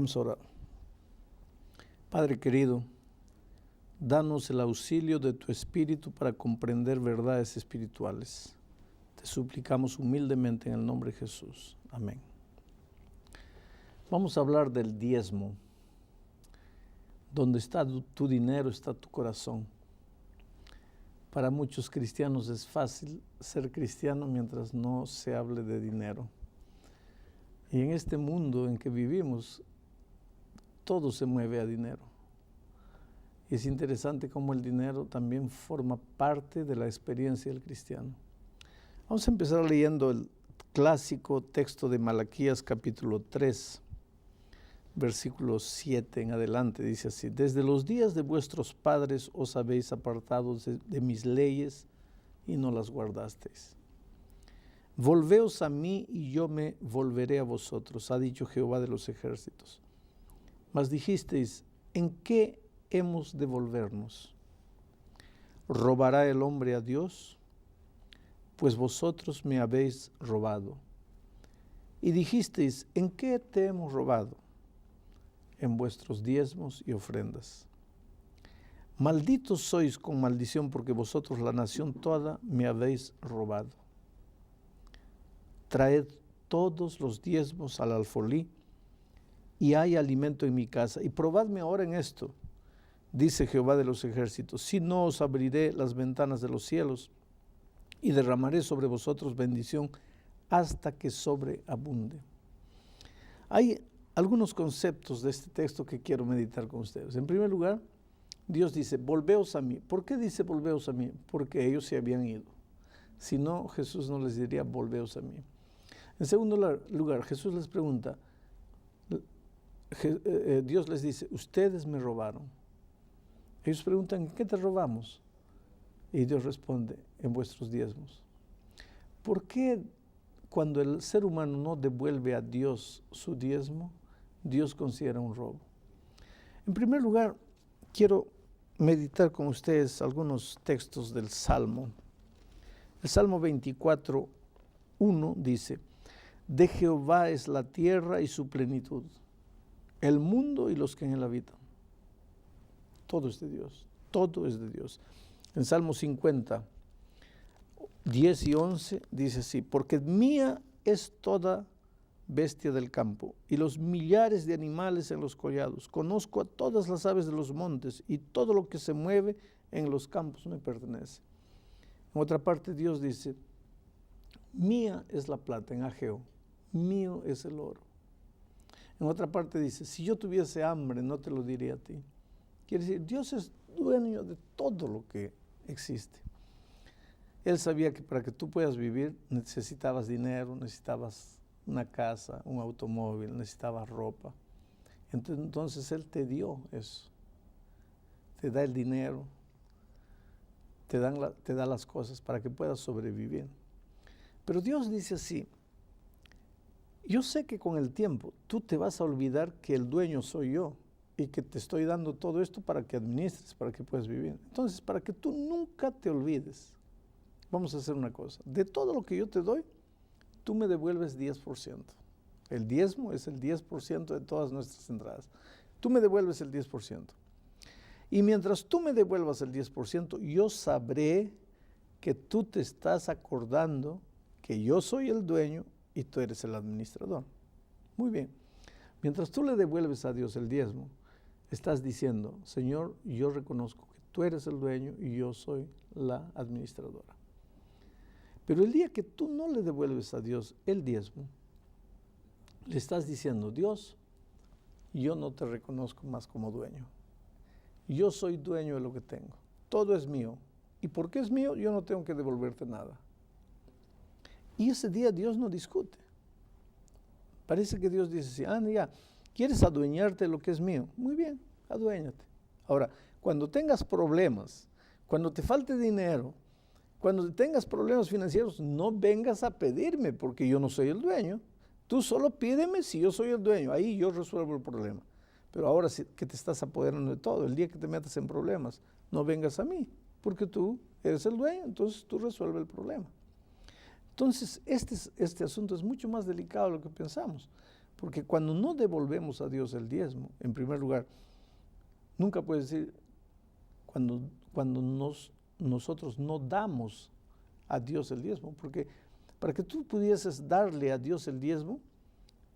Vamos a orar. Padre querido, danos el auxilio de tu Espíritu para comprender verdades espirituales. Te suplicamos humildemente en el nombre de Jesús. Amén. Vamos a hablar del diezmo. Donde está tu dinero, está tu corazón. Para muchos cristianos es fácil ser cristiano mientras no se hable de dinero. Y en este mundo en que vivimos, todo se mueve a dinero. Y es interesante cómo el dinero también forma parte de la experiencia del cristiano. Vamos a empezar leyendo el clásico texto de Malaquías capítulo 3, versículo 7 en adelante. Dice así: desde los días de vuestros padres os habéis apartado de mis leyes y no las guardasteis. Volveos a mí y yo me volveré a vosotros, ha dicho Jehová de los ejércitos. Mas dijisteis: ¿en qué hemos de volvernos? ¿Robará el hombre a Dios? Pues vosotros me habéis robado. Y dijisteis: ¿en qué te hemos robado? En vuestros diezmos y ofrendas. Malditos sois con maldición, porque vosotros, la nación toda, me habéis robado. Traed todos los diezmos al alfolí, y hay alimento en mi casa. Y probadme ahora en esto, dice Jehová de los ejércitos, si no os abriré las ventanas de los cielos, y derramaré sobre vosotros bendición hasta que sobreabunde. Hay algunos conceptos de este texto que quiero meditar con ustedes. En primer lugar, Dios dice: volveos a mí. ¿Por qué dice volveos a mí? Porque ellos se habían ido. Si no, Jesús no les diría volveos a mí. En segundo lugar, Jesús les pregunta, Dios les dice: ustedes me robaron. Ellos preguntan: ¿en qué te robamos? Y Dios responde: en vuestros diezmos. ¿Por qué cuando el ser humano no devuelve a Dios su diezmo, Dios considera un robo? En primer lugar, quiero meditar con ustedes algunos textos del Salmo. El Salmo 24:1 dice: de Jehová es la tierra y su plenitud, el mundo y los que en él habitan. Todo es de Dios, todo es de Dios. En Salmo 50, 10 y 11 dice así: porque mía es toda bestia del campo y los millares de animales en los collados. Conozco a todas las aves de los montes y todo lo que se mueve en los campos me pertenece. En otra parte Dios dice: mía es la plata, en Ageo, mío es el oro. En otra parte dice: si yo tuviese hambre no te lo diría a ti. Quiere decir, Dios es dueño de todo lo que existe. Él sabía que para que tú puedas vivir necesitabas dinero, necesitabas una casa, un automóvil, necesitabas ropa. Entonces Él te dio eso. Te da el dinero, te da las cosas para que puedas sobrevivir. Pero Dios dice así: yo sé que con el tiempo tú te vas a olvidar que el dueño soy yo y que te estoy dando todo esto para que administres, para que puedas vivir. Entonces, para que tú nunca te olvides, vamos a hacer una cosa: de todo lo que yo te doy, tú me devuelves 10%. El diezmo es el 10% de todas nuestras entradas. Tú me devuelves el 10%. Y mientras tú me devuelvas el 10%, yo sabré que tú te estás acordando que yo soy el dueño y tú eres el administrador. Muy bien. Mientras tú le devuelves a Dios el diezmo, estás diciendo: Señor, yo reconozco que tú eres el dueño y yo soy la administradora. Pero el día que tú no le devuelves a Dios el diezmo, le estás diciendo: Dios, yo no te reconozco más como dueño. Yo soy dueño de lo que tengo. Todo es mío. Y porque es mío, yo no tengo que devolverte nada. Y ese día Dios no discute. Parece que Dios dice así: ya, ¿quieres adueñarte de lo que es mío? Muy bien, aduéñate. Ahora, cuando tengas problemas, cuando te falte dinero, cuando tengas problemas financieros, no vengas a pedirme porque yo no soy el dueño. Tú solo pídeme si yo soy el dueño. Ahí yo resuelvo el problema. Pero ahora que te estás apoderando de todo, el día que te metas en problemas, no vengas a mí porque tú eres el dueño, entonces tú resuelves el problema. Entonces, este asunto es mucho más delicado de lo que pensamos, Porque cuando no devolvemos a Dios el diezmo, en primer lugar, nunca puedes decir cuando nosotros no damos a Dios el diezmo, porque para que tú pudieses darle a Dios el diezmo,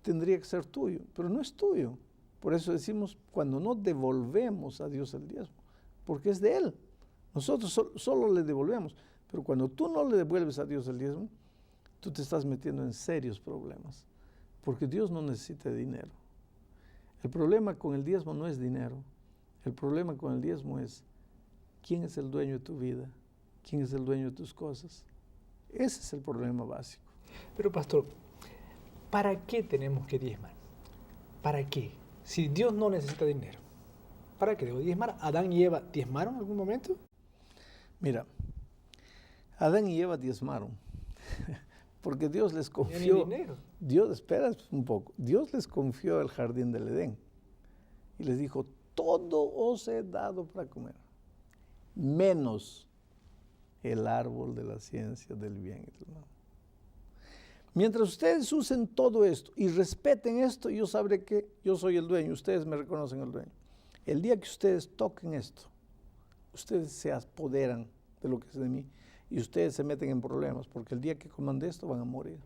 tendría que ser tuyo, pero no es tuyo. Por eso decimos cuando no devolvemos a Dios el diezmo, porque es de Él. Nosotros solo le devolvemos, pero cuando tú no le devuelves a Dios el diezmo, tú te estás metiendo en serios problemas, porque Dios no necesita dinero. El problema con el diezmo no es dinero, el problema con el diezmo es quién es el dueño de tu vida, quién es el dueño de tus cosas. Ese es el problema básico. Pero pastor, ¿para qué tenemos que diezmar? ¿Para qué? Si Dios no necesita dinero, ¿para qué debo diezmar? ¿Adán y Eva diezmaron en algún momento? Mira, Adán y Eva diezmaron, porque Dios les confió. Dinero. Dios, espera un poco, Dios les confió el jardín del Edén y les dijo, todo os he dado para comer, menos el árbol de la ciencia del bien y del mal. Mientras ustedes usen todo esto y respeten esto, yo sabré que yo soy el dueño, ustedes me reconocen el dueño. El día que ustedes toquen esto, ustedes se apoderan de lo que es de mí y ustedes se meten en problemas, porque el día que coman de esto van a morir.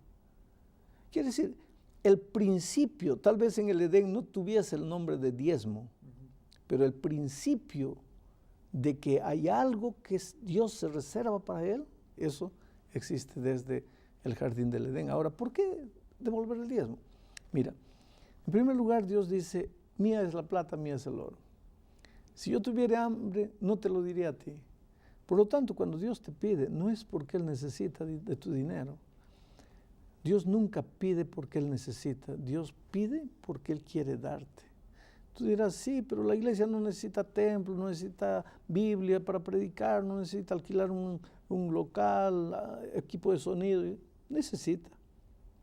Quiere decir, el principio, tal vez en el Edén no tuviese el nombre de diezmo, pero el principio de que hay algo que Dios se reserva para él, eso existe desde el jardín del Edén. Ahora, ¿por qué devolver el diezmo? Mira, en primer lugar Dios dice, mía es la plata, mía es el oro. Si yo tuviera hambre, no te lo diría a ti. Por lo tanto, cuando Dios te pide, no es porque Él necesita de tu dinero. Dios nunca pide porque Él necesita. Dios pide porque Él quiere darte. Tú dirás, sí, pero la iglesia no necesita templo, no necesita Biblia para predicar, no necesita alquilar un local, equipo de sonido. Necesita.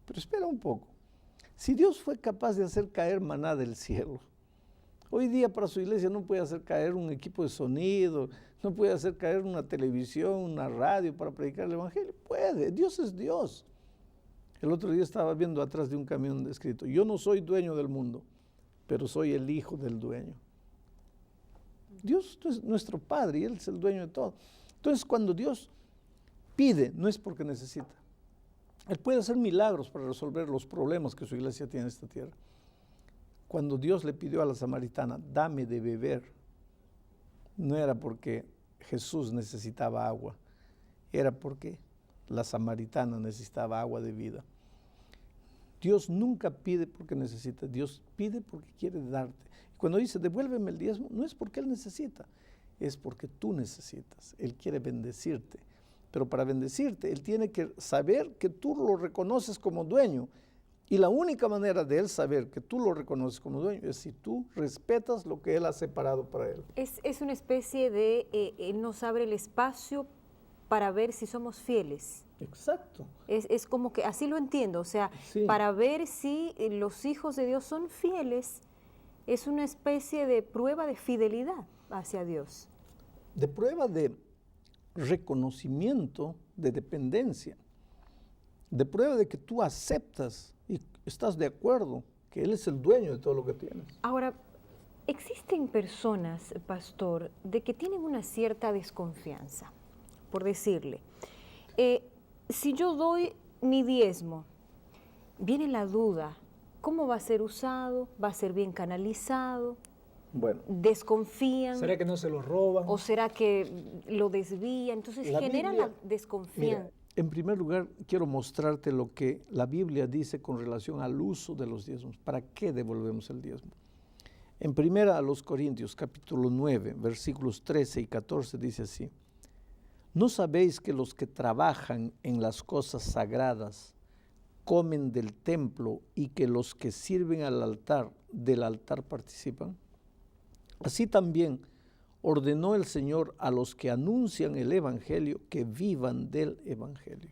Pero espera un poco. Si Dios fue capaz de hacer caer maná del cielo, hoy día para su iglesia no puede hacer caer un equipo de sonido, no puede hacer caer una televisión, una radio para predicar el evangelio. Puede, Dios es Dios. El otro día estaba viendo atrás de un camión escrito, yo no soy dueño del mundo, pero soy el hijo del dueño. Dios es nuestro Padre y Él es el dueño de todo. Entonces, cuando Dios pide, no es porque necesita. Él puede hacer milagros para resolver los problemas que su iglesia tiene en esta tierra. Cuando Dios le pidió a la samaritana, dame de beber, no era porque Jesús necesitaba agua, era porque la samaritana necesitaba agua de vida. Dios nunca pide porque necesita, Dios pide porque quiere darte. Cuando dice, devuélveme el diezmo, no es porque Él necesita, es porque tú necesitas. Él quiere bendecirte. Pero para bendecirte, Él tiene que saber que tú lo reconoces como dueño. Y la única manera de Él saber que tú lo reconoces como dueño es si tú respetas lo que Él ha separado para Él. Es una especie de, Él nos abre el espacio para ver si somos fieles. Exacto. Es como que, así lo entiendo, o sea, Sí. Para ver si los hijos de Dios son fieles, es una especie de prueba de fidelidad hacia Dios. De prueba de reconocimiento de dependencia, de prueba de que tú aceptas y estás de acuerdo que Él es el dueño de todo lo que tienes. Ahora, existen personas, pastor, de que tienen una cierta desconfianza, por decirle, si yo doy mi diezmo, viene la duda, ¿cómo va a ser usado? ¿Va a ser bien canalizado? Bueno, ¿Desconfían? ¿Será que no se lo roban? ¿O será que lo desvían? Entonces La genera Biblia- la desconfianza. mira, en primer lugar, quiero mostrarte lo que la Biblia dice con relación al uso de los diezmos. ¿Para qué devolvemos el diezmo? En primera a los Corintios, capítulo 9, versículos 13 y 14, dice así. ¿No sabéis que los que trabajan en las cosas sagradas comen del templo y que los que sirven al altar, del altar participan? Así también ordenó el Señor a los que anuncian el Evangelio que vivan del Evangelio.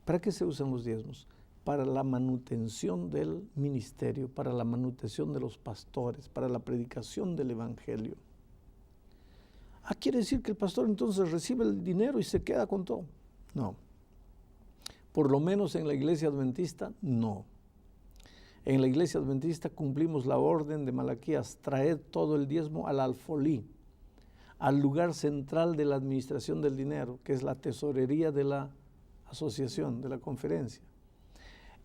¿Para qué se usan los diezmos? Para la manutención del ministerio, para la manutención de los pastores, para la predicación del Evangelio. ¿Quiere decir que el pastor entonces recibe el dinero y se queda con todo? No. Por lo menos en la iglesia adventista, no. En la iglesia adventista cumplimos la orden de Malaquías, traed todo el diezmo al alfolí, al lugar central de la administración del dinero, que es la tesorería de la asociación, de la conferencia.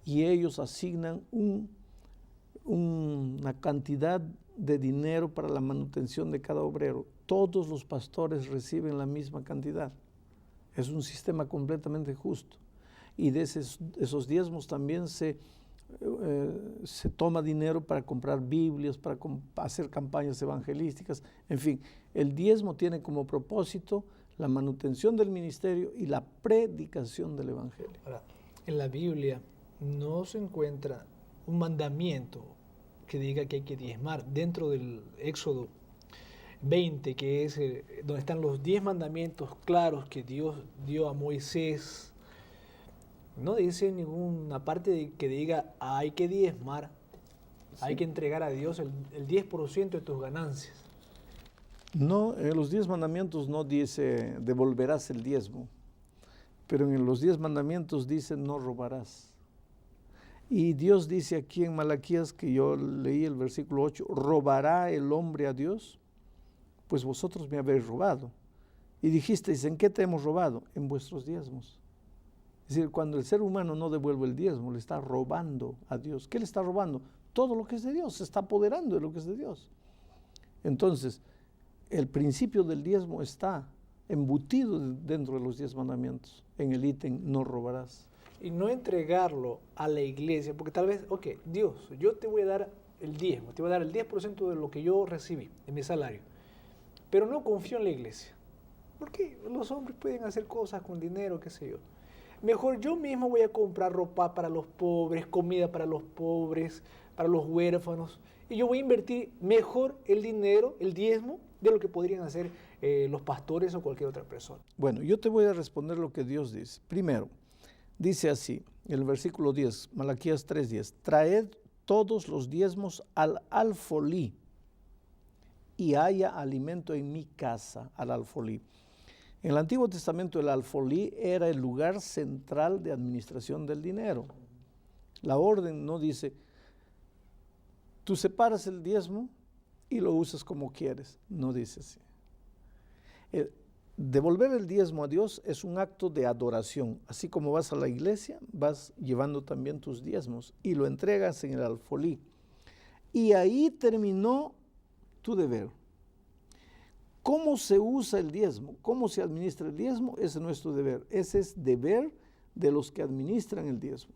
Y ellos asignan una cantidad de dinero para la manutención de cada obrero. Todos los pastores reciben la misma cantidad. Es un sistema completamente justo. Y de esos diezmos también se toma dinero para comprar Biblias, para hacer campañas evangelísticas. En fin, el diezmo tiene como propósito la manutención del ministerio y la predicación del evangelio. Ahora, en la Biblia no se encuentra un mandamiento que diga que hay que diezmar. Dentro del Éxodo 20, que es donde están los 10 mandamientos claros que Dios dio a Moisés, no dice ninguna parte que diga hay que diezmar, sí, hay que entregar a Dios el 10% de tus ganancias. No, en los 10 mandamientos no dice devolverás el diezmo, pero en los 10 mandamientos dice no robarás. Y Dios dice aquí en Malaquías, que yo leí el versículo 8, ¿robará el hombre a Dios? Pues vosotros me habéis robado. Y dijisteis, ¿en qué te hemos robado? En vuestros diezmos. Es decir, cuando el ser humano no devuelve el diezmo, le está robando a Dios. ¿Qué le está robando? Todo lo que es de Dios, se está apoderando de lo que es de Dios. Entonces, el principio del diezmo está embutido dentro de los 10 mandamientos, en el ítem no robarás. Y no entregarlo a la iglesia, porque tal vez, ok, Dios, yo te voy a dar el diezmo, te voy a dar el 10% de lo que yo recibí, de mi salario, pero no confío en la iglesia. Porque los hombres pueden hacer cosas con dinero, qué sé yo. Mejor yo mismo voy a comprar ropa para los pobres, comida para los pobres, para los huérfanos, y yo voy a invertir mejor el dinero, el diezmo, de lo que podrían hacer los pastores o cualquier otra persona. Bueno, yo te voy a responder lo que Dios dice. Primero, dice así, el versículo 10, Malaquías 3:10, traed todos los diezmos al alfolí y haya alimento en mi casa, al alfolí. En el Antiguo Testamento el alfolí era el lugar central de administración del dinero. La orden no dice, tú separas el diezmo y lo usas como quieres, no dice así. Devolver el diezmo a Dios es un acto de adoración. Así como vas a la iglesia, vas llevando también tus diezmos y lo entregas en el alfolí. Y ahí terminó tu deber. ¿Cómo se usa el diezmo? ¿Cómo se administra el diezmo? Ese es nuestro deber. Ese es deber de los que administran el diezmo.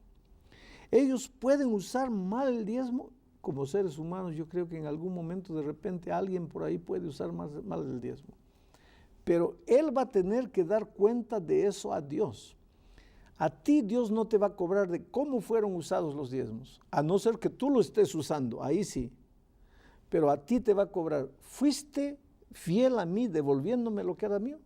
Ellos pueden usar mal el diezmo. Como seres humanos, yo creo que en algún momento de repente alguien por ahí puede usar mal el diezmo. Pero él va a tener que dar cuenta de eso a Dios. A ti Dios no te va a cobrar de cómo fueron usados los diezmos, a no ser que tú lo estés usando, ahí sí. Pero a ti te va a cobrar, ¿fuiste fiel a mí devolviéndome lo que era mío?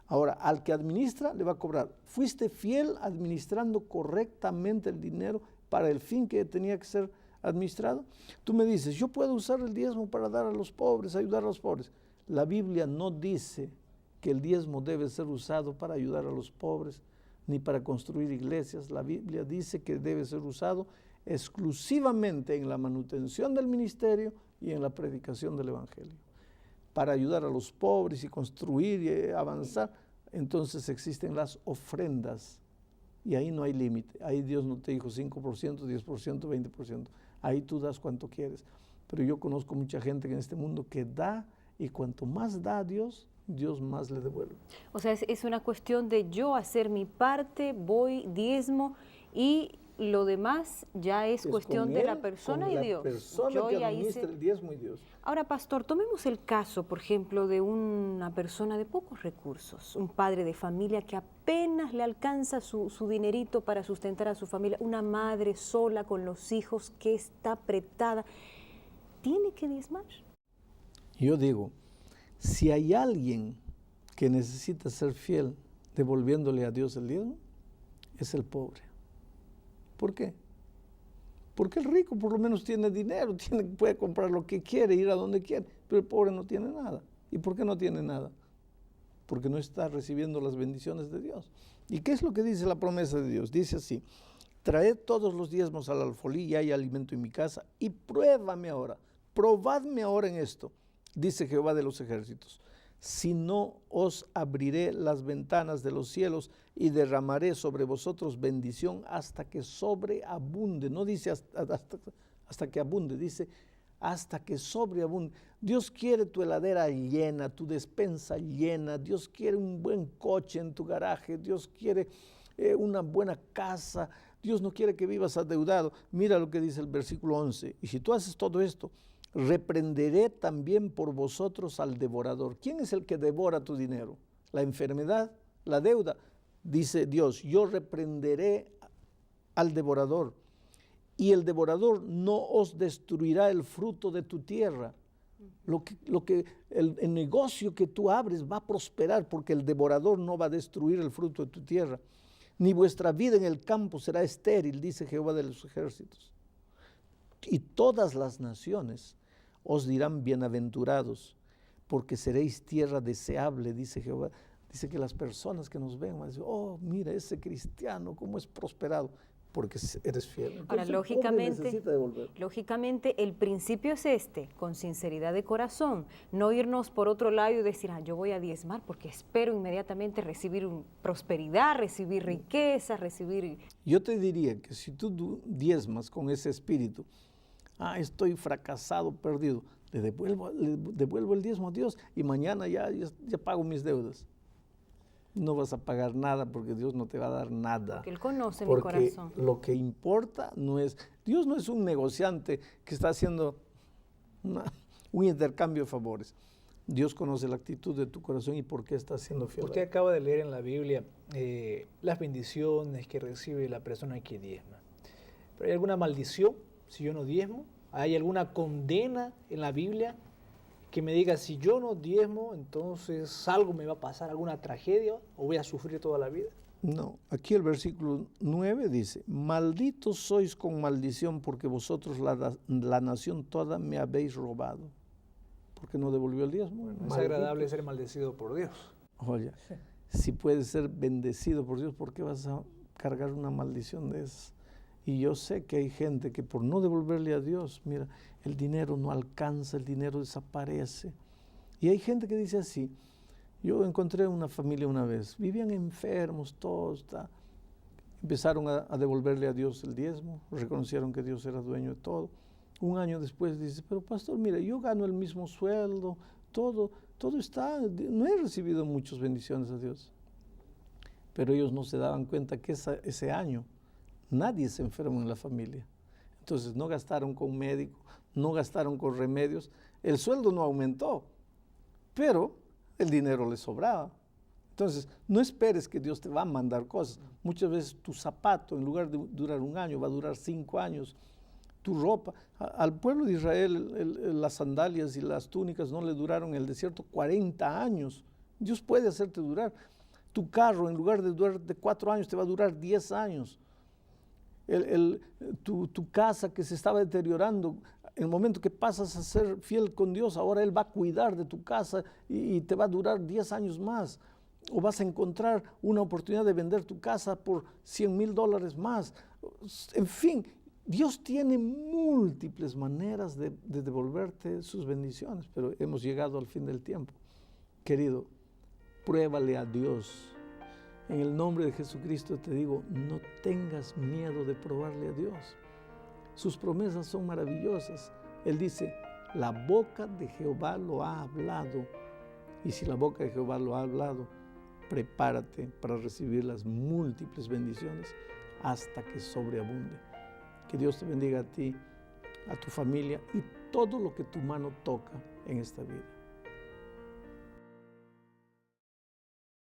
Ahora, al que administra le va a cobrar, ¿fuiste fiel administrando correctamente el dinero para el fin que tenía que ser administrado? Tú me dices, yo puedo usar el diezmo para dar a los pobres, ayudar a los pobres. La Biblia no dice que el diezmo debe ser usado para ayudar a los pobres ni para construir iglesias. La Biblia dice que debe ser usado exclusivamente en la manutención del ministerio y en la predicación del evangelio. Para ayudar a los pobres y construir y avanzar, entonces existen las ofrendas y ahí no hay límite. Ahí Dios no te dijo 5%, 10%, 20%. Ahí tú das cuanto quieres. Pero yo conozco mucha gente en este mundo que da, y cuanto más da a Dios, Dios más le devuelve. O sea, es una cuestión de yo hacer mi parte, voy, diezmo, y lo demás ya es cuestión de la persona y Dios. Persona yo que administra el diezmo y Dios. Ahora, pastor, tomemos el caso, por ejemplo, de una persona de pocos recursos, un padre de familia que apenas le alcanza su dinerito para sustentar a su familia, una madre sola con los hijos que está apretada. ¿Tiene que diezmar? Yo digo, si hay alguien que necesita ser fiel devolviéndole a Dios el diezmo, es el pobre. ¿Por qué? Porque el rico por lo menos tiene dinero, puede comprar lo que quiere, ir a donde quiere, pero el pobre no tiene nada. ¿Y por qué no tiene nada? Porque no está recibiendo las bendiciones de Dios. ¿Y qué es lo que dice la promesa de Dios? Dice así, traed todos los diezmos al alfolí y hay alimento en mi casa, y pruébame ahora, probadme ahora en esto, dice Jehová de los ejércitos. Si no, os abriré las ventanas de los cielos y derramaré sobre vosotros bendición hasta que sobreabunde. No dice hasta que abunde, dice hasta que sobreabunde. Dios quiere tu heladera llena, tu despensa llena. Dios quiere un buen coche en tu garaje. Dios quiere una buena casa. Dios no quiere que vivas adeudado. Mira lo que dice el versículo 11. Y si tú haces todo esto, reprenderé también por vosotros al devorador. ¿Quién es el que devora tu dinero? La enfermedad, la deuda. Dice Dios, yo reprenderé al devorador, y el devorador no os destruirá el fruto de tu tierra. El negocio que tú abres va a prosperar, porque el devorador no va a destruir el fruto de tu tierra. Ni vuestra vida en el campo será estéril, dice Jehová de los ejércitos. Y todas las naciones os dirán bienaventurados, porque seréis tierra deseable, dice Jehová. Dice que las personas que nos ven van a decir, oh, mira ese cristiano, cómo es prosperado, porque eres fiel. Ahora, lógicamente, el principio es este, con sinceridad de corazón, no irnos por otro lado y decir, yo voy a diezmar porque espero inmediatamente recibir prosperidad, recibir riqueza, recibir... Yo te diría que si tú diezmas con ese espíritu, estoy fracasado, perdido, le devuelvo el diezmo a Dios y mañana ya pago mis deudas. No vas a pagar nada porque Dios no te va a dar nada. Porque Él conoce mi corazón. Lo que importa Dios no es un negociante que está haciendo un intercambio de favores. Dios conoce la actitud de tu corazón y por qué estás siendo fiel. Usted acaba de leer en la Biblia las bendiciones que recibe la persona que diezma. ¿Pero hay alguna maldición si yo no diezmo? ¿Hay alguna condena en la Biblia que me diga, si yo no diezmo, entonces algo me va a pasar, alguna tragedia, o voy a sufrir toda la vida? No, aquí el versículo 9 dice, malditos sois con maldición, porque vosotros la nación toda me habéis robado. ¿Por qué no devolvió el diezmo? Bueno, es agradable ser maldecido por Dios. Oye, si puedes ser bendecido por Dios, ¿por qué vas a cargar una maldición de esas? Y yo sé que hay gente que por no devolverle a Dios, mira, el dinero no alcanza, el dinero desaparece. Y hay gente que dice así. Yo encontré una familia una vez, vivían enfermos todos, empezaron a devolverle a Dios el diezmo, reconocieron que Dios era dueño de todo. Un año después dice, pero pastor, mira, yo gano el mismo sueldo, todo está, no he recibido muchas bendiciones a Dios. Pero ellos no se daban cuenta que ese año nadie se enfermó en la familia. Entonces no gastaron con médico, no gastaron con remedios, el sueldo no aumentó, pero el dinero les sobraba. Entonces no esperes que Dios te va a mandar cosas. Muchas veces tu zapato, en lugar de durar un año, va a durar 5 años. Tu ropa, al pueblo de Israel las sandalias y las túnicas no le duraron en el desierto 40 años. Dios puede hacerte durar. Tu carro, en lugar de durar de 4 años, te va a durar 10 años. Tu casa que se estaba deteriorando, en el momento que pasas a ser fiel con Dios, ahora Él va a cuidar de tu casa y te va a durar 10 años más. O vas a encontrar una oportunidad de vender tu casa por $100,000 más. En fin, Dios tiene múltiples maneras de devolverte sus bendiciones, pero hemos llegado al fin del tiempo. Querido, pruébale a Dios. En el nombre de Jesucristo te digo, no tengas miedo de probarle a Dios. Sus promesas son maravillosas. Él dice, la boca de Jehová lo ha hablado. Y si la boca de Jehová lo ha hablado, prepárate para recibir las múltiples bendiciones hasta que sobreabunde. Que Dios te bendiga a ti, a tu familia y todo lo que tu mano toca en esta vida.